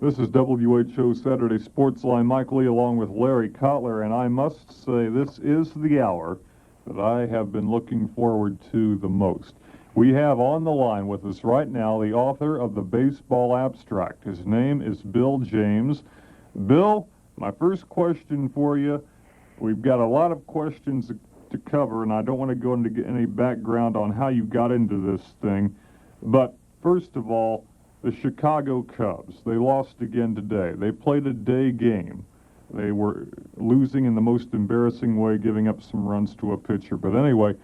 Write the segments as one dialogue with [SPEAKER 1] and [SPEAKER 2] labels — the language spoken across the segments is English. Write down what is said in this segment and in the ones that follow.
[SPEAKER 1] This is WHO Saturday Sports Line. Mike Lee along with Larry Kotler, and I must say this is the hour that I have been looking forward to the most. We have on the line with us right now the author of the Baseball Abstract. His name is Bill James. Bill, my first question for you, we've got a lot of questions to cover, and I don't want to go into any background on how you got into this thing, but first of all, the Chicago Cubs, they lost again today. They played a day game. They were losing in the most embarrassing way, giving up some runs to a pitcher. But anyway,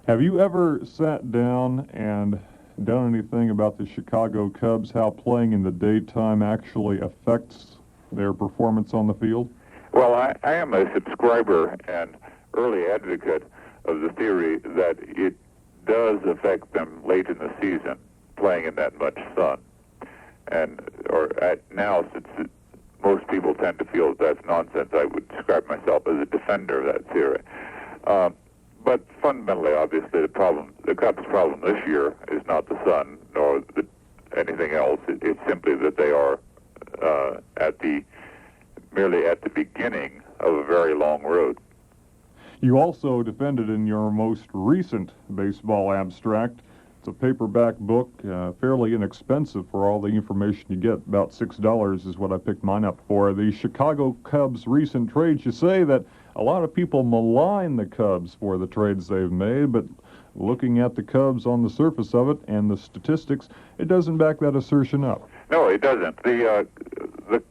[SPEAKER 1] have you ever sat down and done anything about the Chicago Cubs, how playing in the daytime actually affects their performance on the field?
[SPEAKER 2] Well, I am a subscriber and early advocate of the theory that it does affect them late in the season, playing in that much sun. Now, since most people tend to feel that's nonsense, I would describe myself as a defender of that theory. But fundamentally, obviously, the Cubs' problem this year is not the sun nor anything else. It's simply that they are merely at the beginning of a very long road.
[SPEAKER 1] You also defended in your most recent Baseball Abstract. It's a paperback book, fairly inexpensive for all the information you get. About $6 is what I picked mine up for. The Chicago Cubs' recent trades. You say that a lot of people malign the Cubs for the trades they've made, but looking at the Cubs on the surface of it and the statistics, it doesn't back that assertion up.
[SPEAKER 2] No, it doesn't. The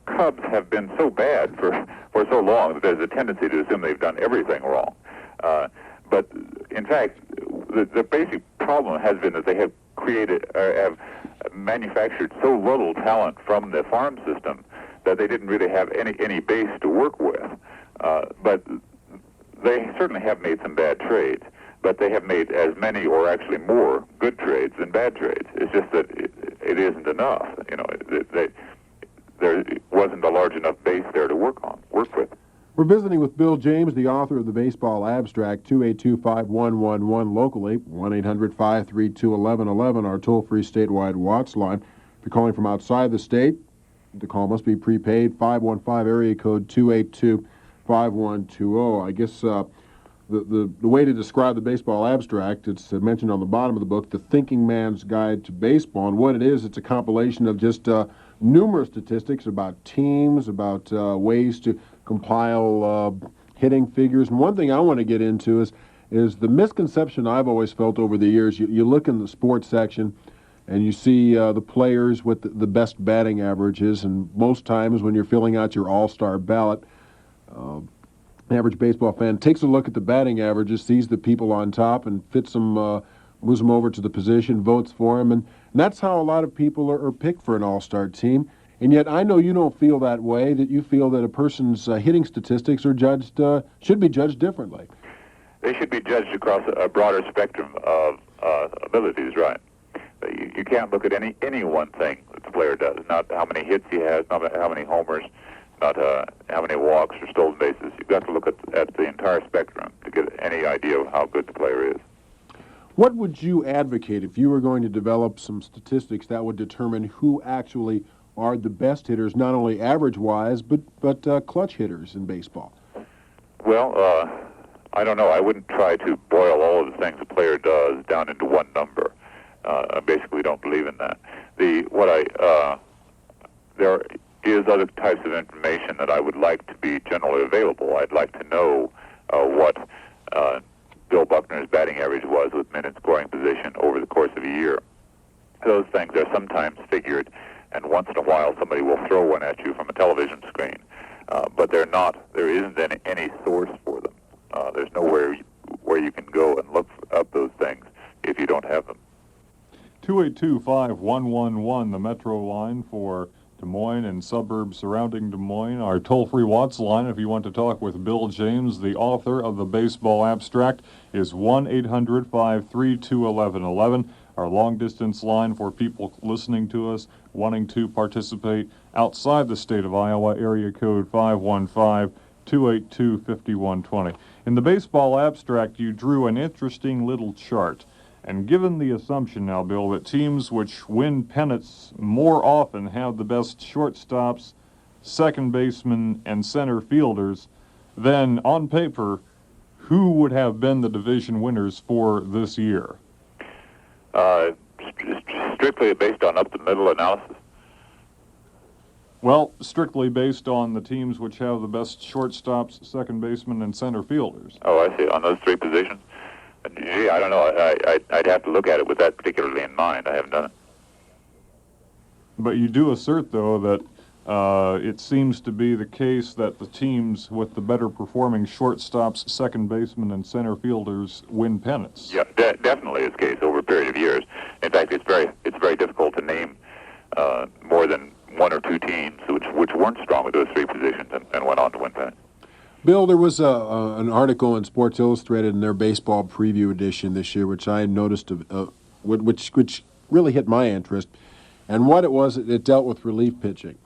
[SPEAKER 2] Cubs have been so bad for so long that there's a tendency to assume they've done everything wrong. But in fact, the basic problem has been that they have have manufactured so little talent from the farm system that they didn't really have any base to work with. But they certainly have made some bad trades, but they have made as many or actually more good trades than bad trades. It's just that it isn't enough. You know, there wasn't a large enough base there to work with.
[SPEAKER 3] We're visiting with Bill James, the author of the Baseball Abstract, 282-5111 locally, 1-800-532-1111, our toll-free statewide Watts line. If you're calling from outside the state, the call must be prepaid, 515 area code 282-5120. I guess the way to describe the Baseball Abstract, it's mentioned on the bottom of the book, The Thinking Man's Guide to Baseball. And what it is, it's a compilation of just numerous statistics about teams, about ways to compile hitting figures. And one thing I want to get into is the misconception I've always felt over the years. You look in the sports section and you see the players with the best batting averages, and most times when you're filling out your all-star ballot, average baseball fan takes a look at the batting averages, sees the people on top, and fits them, moves them over to the position, votes for them, and that's how a lot of people are picked for an all-star team. And yet I know you don't feel that way, that you feel that a person's hitting statistics are should be judged differently.
[SPEAKER 2] They should be judged across a broader spectrum of abilities, right? You can't look at any one thing that the player does, not how many hits he has, not how many homers, not how many walks or stolen bases. You've got to look at the entire spectrum to get any idea of how good the player is.
[SPEAKER 3] What would you advocate if you were going to develop some statistics that would determine who actually are the best hitters, not only average-wise, but clutch hitters in baseball?
[SPEAKER 2] Well, I don't know. I wouldn't try to boil all of the things a player does down into one number. I basically don't believe in that. There is other types of information that I would like to be generally available. I'd like to know what Bill Buckner's batting average was with men in scoring position over the course of a year. Those things are sometimes figured, and once in a while somebody will throw one at you from a television screen. But there isn't any source for them. There's nowhere where you can go and look up those things if you don't have them.
[SPEAKER 1] 282-5111, the Metro line for Des Moines and suburbs surrounding Des Moines. Our toll-free Watts line, if you want to talk with Bill James, the author of the Baseball Abstract, is 1-800-532-1111. Our long-distance line for people listening to us, wanting to participate outside the state of Iowa, area code 515-282-5120. In the Baseball Abstract, you drew an interesting little chart. And given the assumption now, Bill, that teams which win pennants more often have the best shortstops, second basemen, and center fielders, then on paper, who would have been the division winners for this year?
[SPEAKER 2] Strictly based on up-the-middle analysis.
[SPEAKER 1] Well, strictly based on the teams which have the best shortstops, second basemen, and center fielders.
[SPEAKER 2] Oh, I see. On those three positions? Gee, I don't know. I'd have to look at it with that particularly in mind. I haven't done it.
[SPEAKER 1] But you do assert, though, that it seems to be the case that the teams with the better performing shortstops, second basemen, and center fielders win pennants.
[SPEAKER 2] Yeah, definitely is the case over a period of years. In fact, it's very difficult to name more than one or two teams which weren't strong with those three positions and went on to win pennants.
[SPEAKER 3] Bill, there was an article in Sports Illustrated in their baseball preview edition this year, which I noticed, which really hit my interest. And what it was, it dealt with relief pitching.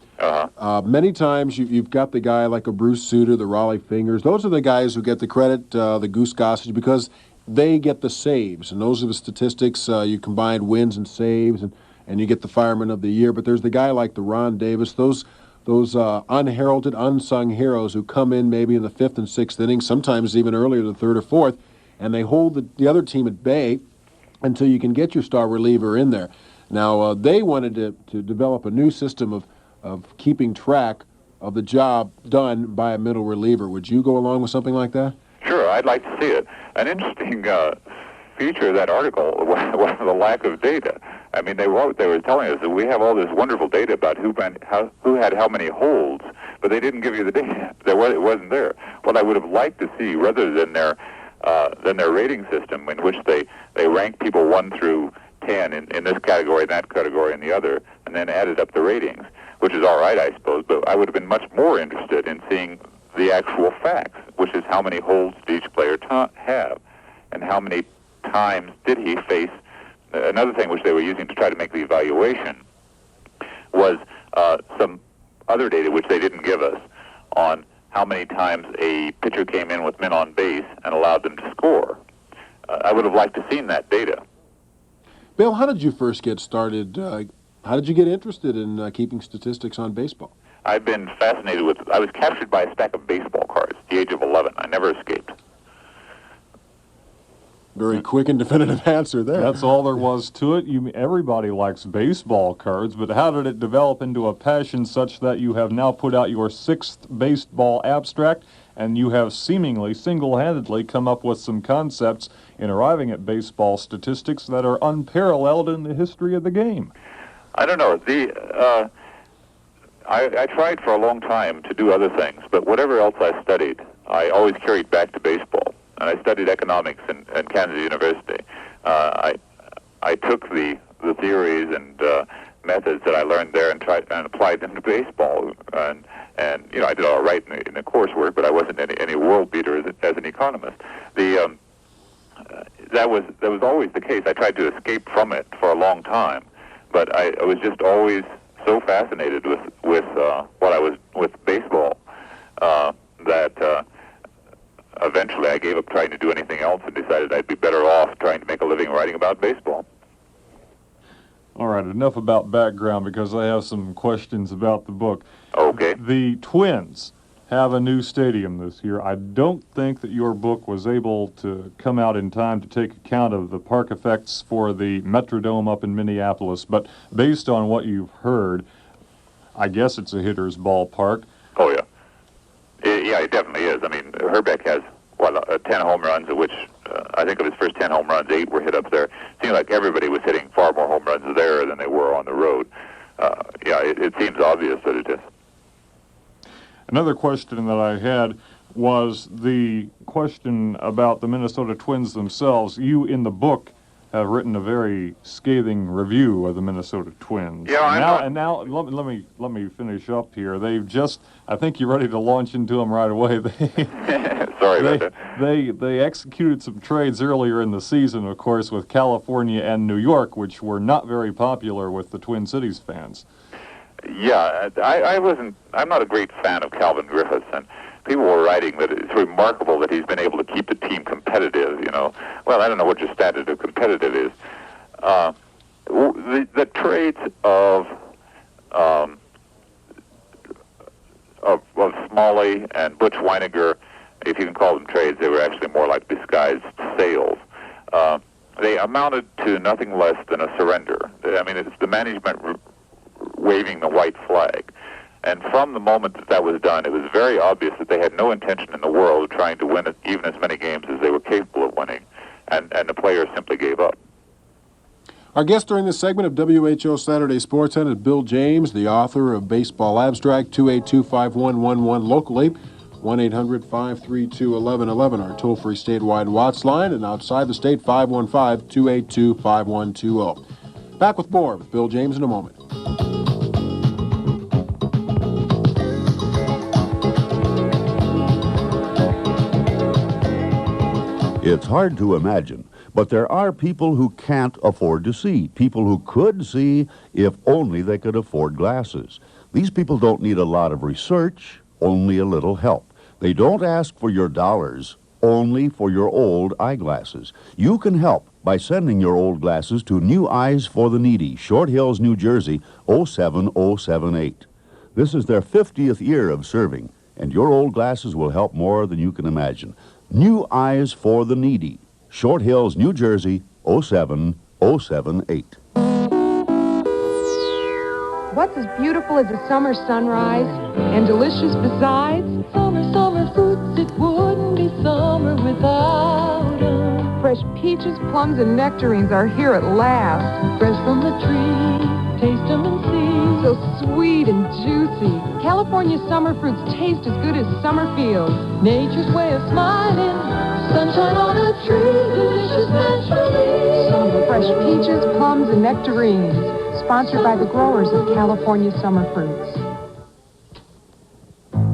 [SPEAKER 3] Many times you've got the guy like a Bruce Sutter, the Raleigh Fingers. Those are the guys who get the credit, the Goose Gossage, because they get the saves. And those are the statistics. You combine wins and saves, and you get the Fireman of the Year. But there's the guy like the Ron Davis, those unheralded, unsung heroes who come in maybe in the fifth and sixth inning, sometimes even earlier, the third or fourth, and they hold the other team at bay until you can get your star reliever in there. Now, they wanted to develop a new system of keeping track of the job done by a middle reliever. Would you go along with something like that?
[SPEAKER 2] Sure, I'd like to see it. An interesting feature of that article was the lack of data. I mean, they were telling us that we have all this wonderful data about who had how many holds, but they didn't give you the data. It wasn't there. What I would have liked to see, rather than their rating system, in which they rank people 1 through 10 in this category, that category, and the other, and then added up the ratings, which is all right, I suppose, but I would have been much more interested in seeing the actual facts, which is how many holds did each player have, and how many times did he face. Another thing which they were using to try to make the evaluation was some other data which they didn't give us on how many times a pitcher came in with men on base and allowed them to score. I would have liked to have seen that data.
[SPEAKER 3] Bill, how did you first get started? How did you get interested in keeping statistics on baseball?
[SPEAKER 2] I've been fascinated with. I was captured by a stack of baseball cards at the age of 11. I never escaped.
[SPEAKER 3] Very quick and definitive answer there.
[SPEAKER 1] That's all there was to it. Everybody likes baseball cards, but how did it develop into a passion such that you have now put out your 6th baseball abstract, and you have seemingly single-handedly come up with some concepts in arriving at baseball statistics that are unparalleled in the history of the game?
[SPEAKER 2] I don't know. I tried for a long time to do other things, but whatever else I studied, I always carried back to baseball. And I studied economics at Kansas University. I took the theories and methods that I learned there and tried and applied them to baseball. And I did all right in the coursework, but I wasn't any world beater as an economist. That was always the case. I tried to escape from it for a long time, but I was just always so fascinated with what I was with baseball that. Eventually, I gave up trying to do anything else and decided I'd be better off trying to make a living writing about baseball.
[SPEAKER 1] All right, enough about background because I have some questions about the book.
[SPEAKER 2] Okay.
[SPEAKER 1] The Twins have a new stadium this year. I don't think that your book was able to come out in time to take account of the park effects for the Metrodome up in Minneapolis, but based on what you've heard, I guess it's a hitter's ballpark.
[SPEAKER 2] Oh, yeah. Yeah, it definitely is. I mean, Herbeck has, 10 home runs, of which I think of his first 10 home runs, 8 were hit up there. It seemed like everybody was hitting far more home runs there than they were on the road. It seems obvious that it is.
[SPEAKER 1] Another question that I had was the question about the Minnesota Twins themselves. You, in the book, have written a very scathing review of the Minnesota Twins.
[SPEAKER 2] Yeah,
[SPEAKER 1] and now let me finish up here. They've just, I think you're ready to launch into them right away.
[SPEAKER 2] Sorry about that.
[SPEAKER 1] They executed some trades earlier in the season, of course, with California and New York, which were not very popular with the Twin Cities fans.
[SPEAKER 2] Yeah, I'm not a great fan of Calvin Griffiths, and people were writing that it's remarkable that he's been able to keep the team competitive. Well, I don't know what your standard of competitive is. The trades of Smalley and Butch Weiniger, if you can call them trades, they were actually more like disguised sales. They amounted to nothing less than a surrender. I mean, it's the management waving the white flag. And from the moment that was done, it was very obvious that they had no intention in the world of trying to win even as many games as they were capable of winning. And the players simply gave up.
[SPEAKER 3] Our guest during this segment of WHO Saturday Sports Night is Bill James, the author of Baseball Abstract, 282-5111 locally, 1-800-532-1111, our toll-free statewide Watts line, and outside the state, 515-282-5120. Back with more with Bill James in a moment.
[SPEAKER 4] It's hard to imagine, but there are people who can't afford to see, people who could see if only they could afford glasses. These people don't need a lot of research, only a little help. They don't ask for your dollars, only for your old eyeglasses. You can help by sending your old glasses to New Eyes for the Needy, Short Hills, New Jersey, 07078. This is their 50th year of serving, and your old glasses will help more than you can imagine. New Eyes for the Needy, Short Hills, New Jersey, 07078.
[SPEAKER 5] What's as beautiful as a summer sunrise and delicious besides?
[SPEAKER 6] Summer fruits, it wouldn't be summer without 'em.
[SPEAKER 5] Fresh peaches, plums, and nectarines are here at last.
[SPEAKER 6] Fresh from the tree, taste 'em and see.
[SPEAKER 5] So sweet and juicy. California summer fruits taste as good as summer feels.
[SPEAKER 6] Nature's way of smiling, sunshine on a tree, delicious naturally.
[SPEAKER 5] Summer fresh peaches, plums, and nectarines. Sponsored by the growers of California summer fruits.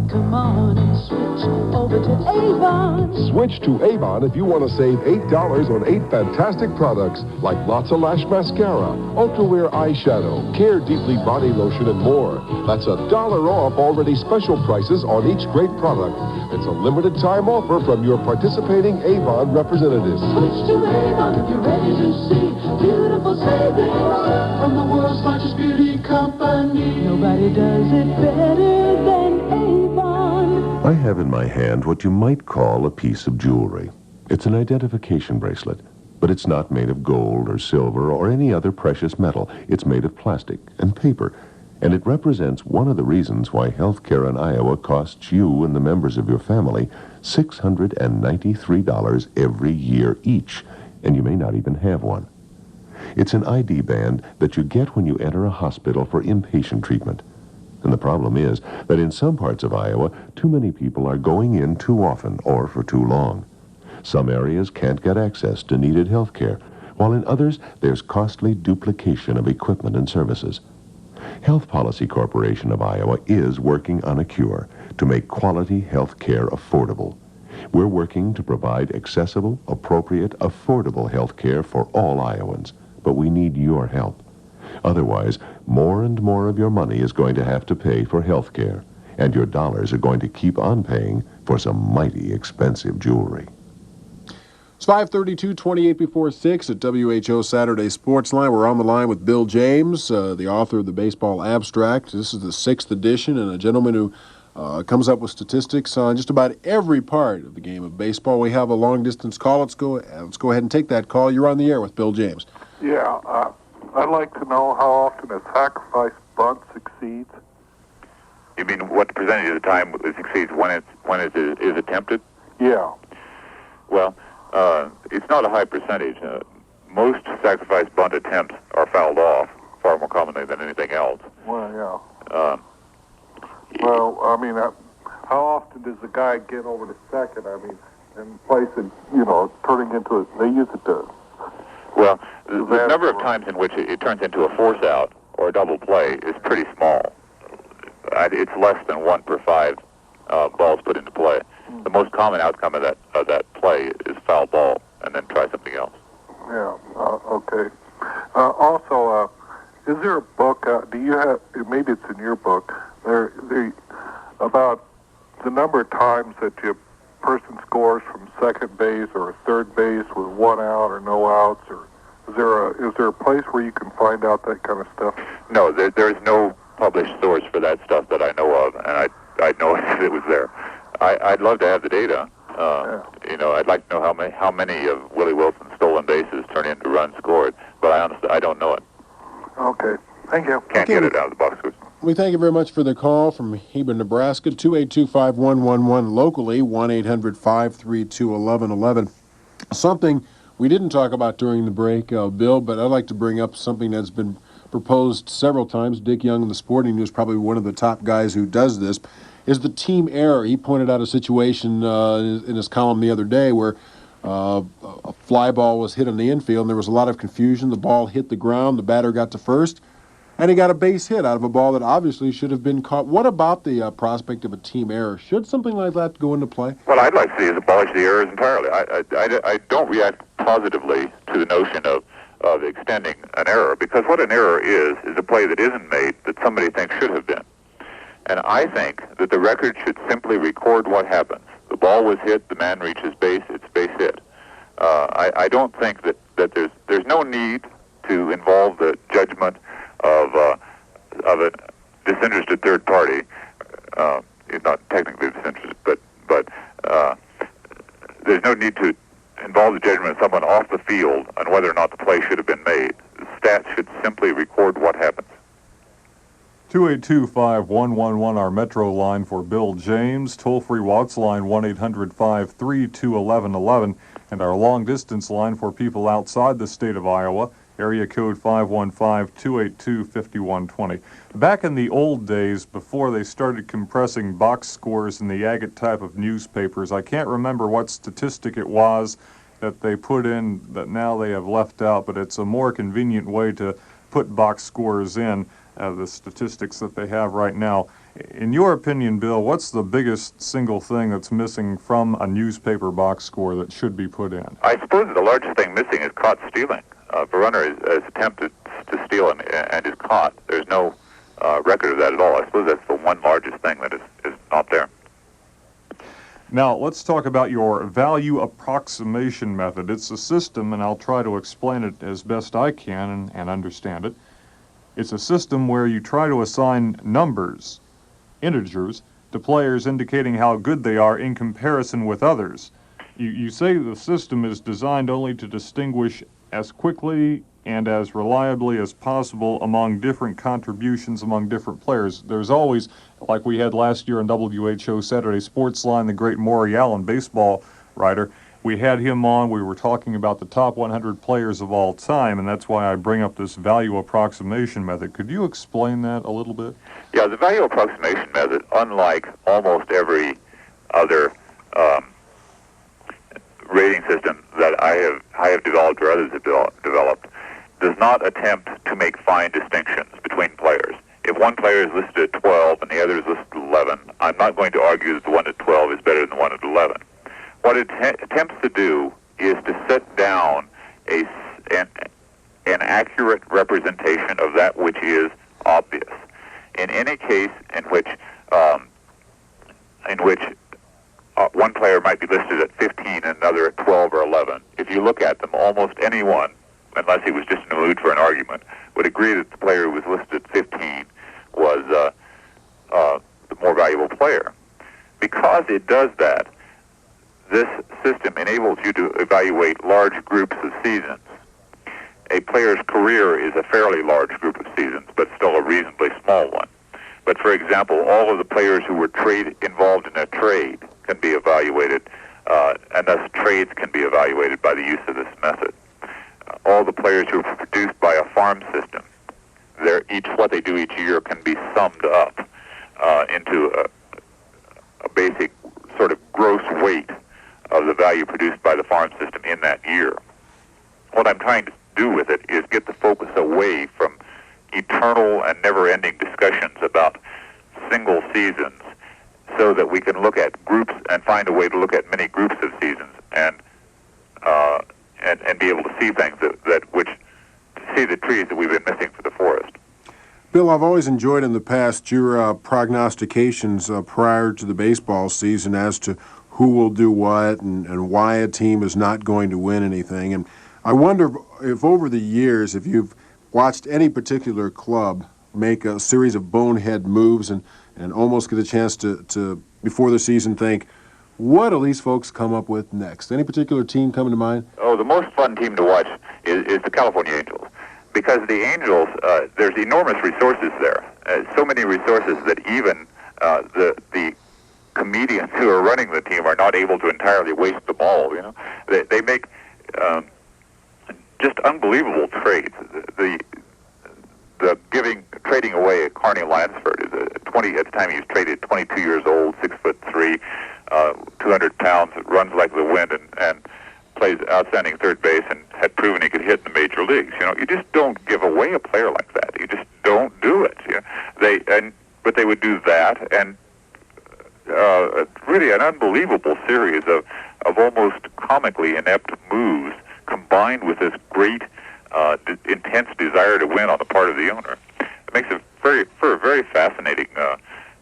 [SPEAKER 6] Come on and switch over to Avon.
[SPEAKER 7] Switch to Avon if you want to save $8 on 8 fantastic products like Lotsa Lash Mascara, Ultra Wear Eyeshadow, Care Deeply Body Lotion, and more. That's $1 off already special prices on each great product. It's a limited time offer from your participating Avon representatives.
[SPEAKER 6] Switch to Avon if you're ready to see beautiful savings from the world's largest beauty company. Nobody does it better than Avon.
[SPEAKER 7] I have in my hand what you might call a piece of jewelry. It's an identification bracelet, but it's not made of gold or silver or any other precious metal. It's made of plastic and paper, and it represents one of the reasons why health care in Iowa costs you and the members of your family $693 every year each, and you may not even have one. It's an ID band that you get when you enter a hospital for inpatient treatment. And the problem is that in some parts of Iowa, too many people are going in too often or for too long. Some areas can't get access to needed health care, while in others there's costly duplication of equipment and services. Health Policy Corporation of Iowa is working on a cure to make quality health care affordable. We're working to provide accessible, appropriate, affordable health care for all Iowans, but we need your help. Otherwise, more and more of your money is going to have to pay for health care, and your dollars are going to keep on paying for some mighty expensive jewelry.
[SPEAKER 3] It's 5:32, 28 before 6 at WHO Saturday Sports Line. We're on the line with Bill James, the author of the Baseball Abstract. This is the 6th edition, and a gentleman who comes up with statistics on just about every part of the game of baseball. We have a long-distance call. Let's go ahead and take that call. You're on the air with Bill James.
[SPEAKER 8] Yeah, I'd like to know how often a sacrifice bunt succeeds.
[SPEAKER 2] You mean what percentage of the time it succeeds when it is attempted?
[SPEAKER 8] Yeah.
[SPEAKER 2] Well, it's not a high percentage. Most sacrifice bunt attempts are fouled off far more commonly than anything else.
[SPEAKER 8] Well, yeah. Well, I mean, how often does the guy get over to second? I mean, and place it, turning into they use it to.
[SPEAKER 2] Well, the number of times in which it turns into a force out or a double play is pretty small. It's less than 1 per 5 balls put into play. The most common outcome of that play is foul ball, and then try something else.
[SPEAKER 8] Yeah. Okay. Also, is there a book? Do you have? Maybe it's in your book. There about the number of times that the person scores from second base or third base with 1 out or no outs, or is there a place where you can find out that kind of stuff?
[SPEAKER 2] No, there's no published source for that stuff that I know of, and I'd know if it was there. I'd love to have the data. You know, I'd like to know how many of Willie Wilson's stolen bases turn into runs scored, but I don't know it.
[SPEAKER 8] Okay, thank you.
[SPEAKER 2] Can't get it out of the box scores.
[SPEAKER 3] We thank you very much for the call from Heber, Nebraska, 282-5111, locally, 1-800-532-1111. Something we didn't talk about during the break, Bill, but I'd like to bring up something that's been proposed several times. Dick Young in the Sporting News, probably one of the top guys who does this, is the team error. He pointed out a situation in his column the other day where a fly ball was hit on the infield, and there was a lot of confusion. The ball hit the ground, the batter got to first, and he got a base hit out of a ball that obviously should have been caught. What about the prospect of a team error? Should something like that go into play?
[SPEAKER 2] What I'd like to see is abolish the errors entirely. I don't react positively to the notion of extending an error, because what an error is a play that isn't made that somebody thinks should have been. And I think that the record should simply record what happens. The ball was hit, the man reaches base, it's base hit. I don't think that there's no need to involve the judgment of a disinterested third party. Not technically disinterested, but there's no need to involve the judgment of someone off the field on whether or not the play should have been made. The stats should simply record what happens.
[SPEAKER 1] 282-5111, our Metro line for Bill James. Toll-free Watts line, 1-800-532-1111. And our long-distance line for people outside the state of Iowa, area code 515-282-5120. Back in the old days, before they started compressing box scores in the agate type of newspapers, I can't remember what statistic it was that they put in that now they have left out, but it's a more convenient way to put box scores in. The statistics that they have right now. In your opinion, Bill, what's the biggest single thing that's missing from a newspaper box score that should be put in?
[SPEAKER 2] I suppose the largest thing missing is caught stealing. If a runner is attempted to steal and is caught, there's no record of that at all. I suppose that's the one largest thing that is not there.
[SPEAKER 1] Now, let's talk about your value approximation method. It's a system, and I'll try to explain it as best I can and understand it. It's a system where you try to assign numbers, integers, to players indicating how good they are in comparison with others. You say the system is designed only to distinguish as quickly and as reliably as possible among different contributions among different players. There's always, like we had last year on WHO Saturday Sports Line, the great Maury Allen, baseball writer. We had him on, we were talking about the top 100 players of all time, and that's why I bring up this value approximation method. Could you explain that a little bit?
[SPEAKER 2] Yeah, the value approximation method, unlike almost every other rating system that I have developed or others have developed, does not attempt to make fine distinctions between players. If one player is listed at 12 and the other is listed at 11, I'm not going to argue that the one at 12 is better than the one at 11. What it attempts to do is to set down an accurate representation of that which is obvious. In any case in which one player might be listed at 15 and another at 12 or 11, if you look at them, almost anyone, unless he was just in the mood for an argument, would agree that the player who was listed at 15 was the more valuable player. Because it does that, this system enables you to evaluate large groups of seasons. A player's career is a fairly large group of seasons, but still a reasonably small one. But for example, all of the players who were involved in a trade can be evaluated, and thus trades can be evaluated by the use of this method. All the players who are produced by a farm system, what they do each year can be summed up into a basic sort of gross weight of the value produced by the farm system in that year. What I'm trying to do with it is get the focus away from eternal and never-ending discussions about single seasons so that we can look at groups and find a way to look at many groups of seasons and be able to see things to see the trees that we've been missing for the forest.
[SPEAKER 3] Bill, I've always enjoyed in the past your prognostications prior to the baseball season as to who will do what and why a team is not going to win anything. And I wonder if over the years, if you've watched any particular club make a series of bonehead moves and almost get a chance to before the season, think, what do these folks come up with next? Any particular team coming to mind?
[SPEAKER 2] Oh, the most fun team to watch is the California Angels. Because the Angels, there's enormous resources there. So many resources that even the comedians who are running the team are not able to entirely waste them all. You know, they make just unbelievable trades. The trading away Carney Lansford is at the time he was traded, 22 years old, 6'3", 200 pounds, runs like the wind, and plays outstanding third base and had proven he could hit in the major leagues. You know, you just don't give away a player like that. You just don't do it. You know? But they would do that, and really an unbelievable series of almost comically inept moves combined with this great intense desire to win on the part of the owner. It makes it very fascinating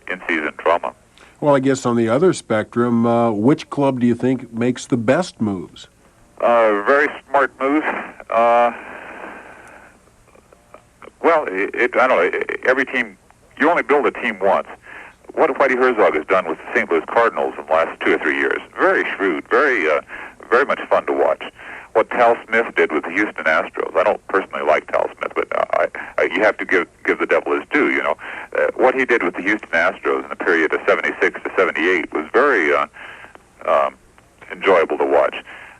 [SPEAKER 2] in-season drama.
[SPEAKER 3] Well, I guess on the other spectrum, which club do you think makes the best moves?
[SPEAKER 2] Very smart moves. Well, I don't know. Every team, you only build a team once. What Whitey Herzog has done with the St. Louis Cardinals in the last 2 or 3 years, very shrewd, very much fun to watch. What Tal Smith did with the Houston Astros, I don't personally like Tal Smith, but you have to give the devil his due. You know, what he did with the Houston Astros in the period of '76 to '78 was very enjoyable to watch.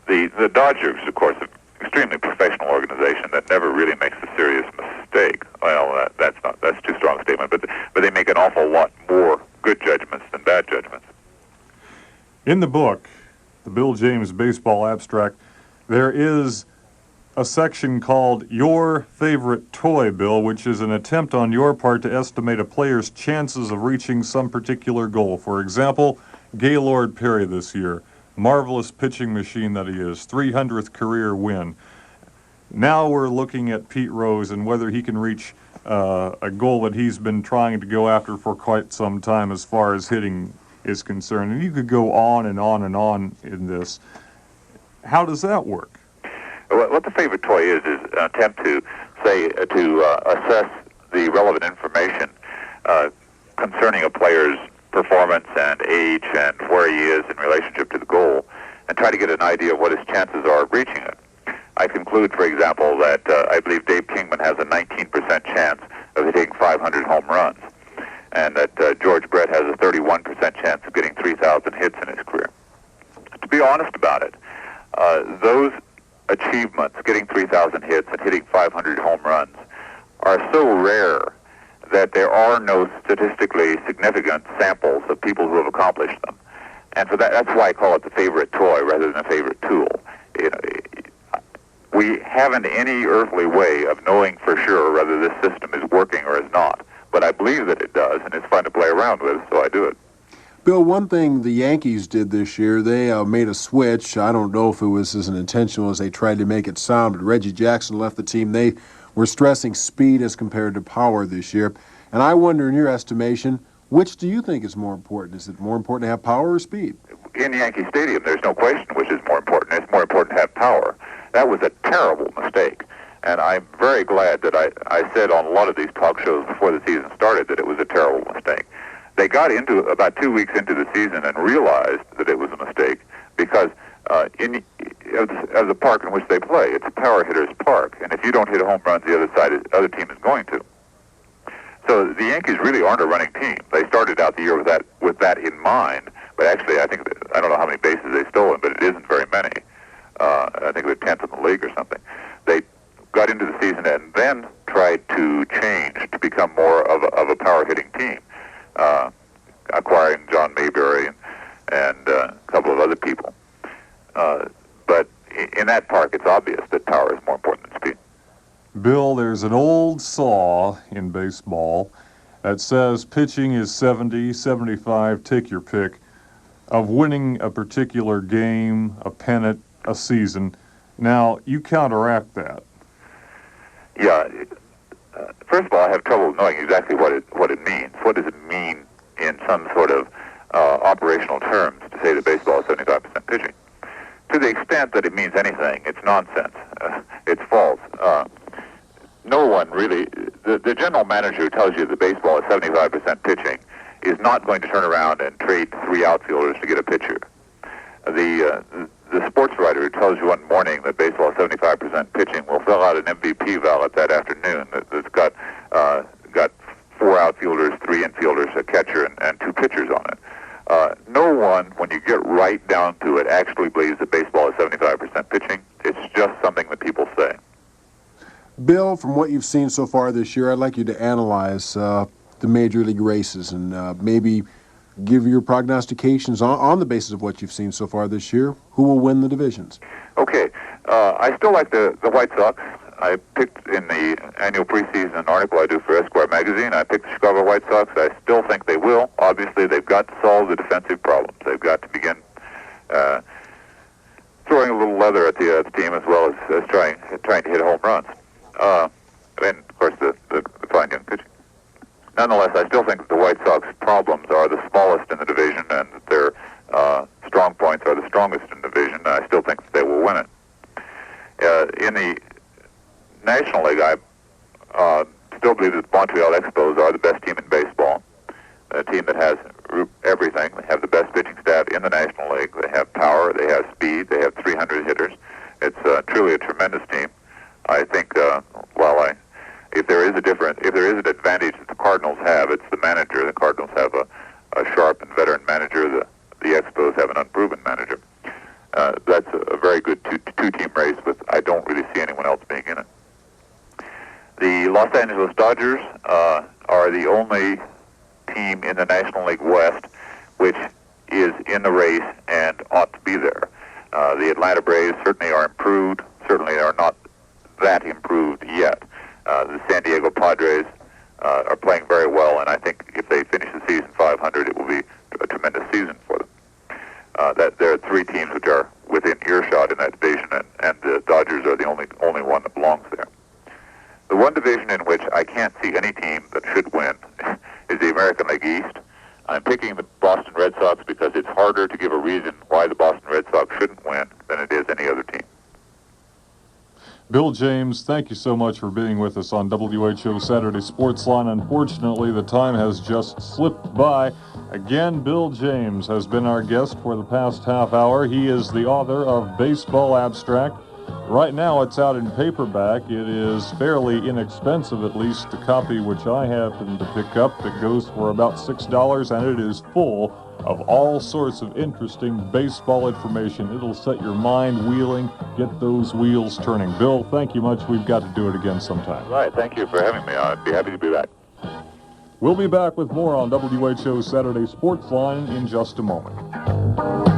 [SPEAKER 2] The Dodgers, of course, an extremely professional organization that never really makes a serious mistake. Well, that's too strong a statement, but they make an awful lot more good judgments than bad judgments.
[SPEAKER 1] In the book, the Bill James Baseball Abstract, there is a section called Your Favorite Toy, Bill, which is an attempt on your part to estimate a player's chances of reaching some particular goal. For example, Gaylord Perry this year, marvelous pitching machine that he is, 300th career win. Now we're looking at Pete Rose and whether he can reach a goal that he's been trying to go after for quite some time as far as hitting is concerned. And you could go on and on and on in this. How does that work?
[SPEAKER 2] What the favorite toy is an attempt to assess the relevant information concerning a player's performance and age and where he is in relationship to the goal, and try to get an idea of what his chances are of reaching it. I conclude, for example, that I believe Dave Kingman has a 19% chance of hitting 500 home runs, and that George Brett has a 31% chance of getting 3,000 hits in his career. To be honest about it, those achievements, getting 3,000 hits and hitting 500 home runs, are so rare that there are no statistically significant samples of people who have accomplished them. And for that's why I call it the favorite toy rather than a favorite tool. You know, we haven't any earthly way of knowing for sure whether this system is working or is not. But I believe that it does, and it's fun to play around with, so I do it.
[SPEAKER 3] Bill, one thing the Yankees did this year, they made a switch. I don't know if it was as intentional as they tried to make it sound, but Reggie Jackson left the team. They were stressing speed as compared to power this year. And I wonder, in your estimation, which do you think is more important? Is it more important to have power or speed?
[SPEAKER 2] In Yankee Stadium, there's no question which is more important. It's more important to have power. That was a terrible mistake. And I'm very glad that I said on a lot of these talk shows before the season started that it was a terrible mistake. They got into about 2 weeks into the season and realized that it was a mistake because of the park in which they play, it's a power hitter's park, and if you don't hit home runs, the other team is going to. So the Yankees really aren't a running team. They started out the year with that in mind, but actually I don't know how many bases they stole, but it isn't very many. I think they're 10th in the league or something. They got into the season and then tried to change to become more of a power hitting team. Acquiring John Mayberry and a couple of other people. But in that park, it's obvious that power is more important than speed.
[SPEAKER 1] Bill, there's an old saw in baseball that says pitching is 70, 75, take your pick, of winning a particular game, a pennant, a season. Now, you counteract that.
[SPEAKER 2] Yeah. first of all, I have trouble knowing exactly what it means. What does it mean in some sort of operational terms to say that baseball is 75% pitching? To the extent that it means anything, it's nonsense. It's false. No one really, the general manager who tells you that baseball is 75% pitching is not going to turn around and trade 3 outfielders to get a pitcher. The sports writer who tells you one morning that baseball is 75% pitching will fill out an MVP ballot that afternoon that's got 4 outfielders, 3 infielders, a catcher, and 2 pitchers on it. No one, when you get right down to it, actually believes that baseball is 75% pitching. It's just something that people say.
[SPEAKER 3] Bill, from what you've seen so far this year, I'd like you to analyze the major league races and maybe give your prognostications on the basis of what you've seen so far this year. Who will win the divisions?
[SPEAKER 2] Okay. I still like the White Sox. I picked in the annual preseason article I do for Esquire magazine, I picked the Chicago White Sox. I still think they will. Obviously, they've got to solve the defensive problems. They've got to begin throwing a little leather at the team as well as trying to hit home runs. And, of course, the fine young pitching. Nonetheless, I still think that the White Sox problems are the smallest in the division and that their strong points are the strongest in the division. I still think that they will win it. In the National League, I still believe that the Montreal Expos are the best team in baseball. A team that has everything. They have the best pitching staff in the National League. They have power. They have speed. They have 300 hitters. It's truly a tremendous team. I think if there is an advantage that the Cardinals have, it's the manager. The Cardinals have a sharp and veteran manager. The Expos have an unproven manager. That's a very good two-team race, but I don't really see anyone else being in it. The Los Angeles Dodgers are the only team in the National League West which is in the race and ought to be there. The Atlanta Braves certainly are improved. Certainly are not that improved yet. The San Diego Padres are playing very well, and I think if they finish the season 500, it will be a tremendous season for them. That there are 3 teams which are within earshot in that division, and the Dodgers are the only one that belongs there. The one division in which I can't see any team that should win is the American League East. I'm picking the Boston Red Sox because it's harder to give a reason why the Boston Red Sox shouldn't win than it is any other team.
[SPEAKER 1] Bill James, thank you so much for being with us on WHO Saturday Sports Line. Unfortunately, the time has just slipped by. Again, Bill James has been our guest for the past half hour. He is the author of Baseball Abstract. Right now, it's out in paperback. It is fairly inexpensive, at least the copy which I happen to pick up. It goes for about $6, and it is full of all sorts of interesting baseball information. It'll set your mind wheeling, get those wheels turning. Bill, thank you much. We've got to do it again sometime.
[SPEAKER 2] Right. Thank you for having me. I'd be happy to be back.
[SPEAKER 1] We'll be back with more on WHO Saturday Sports Line in just a moment.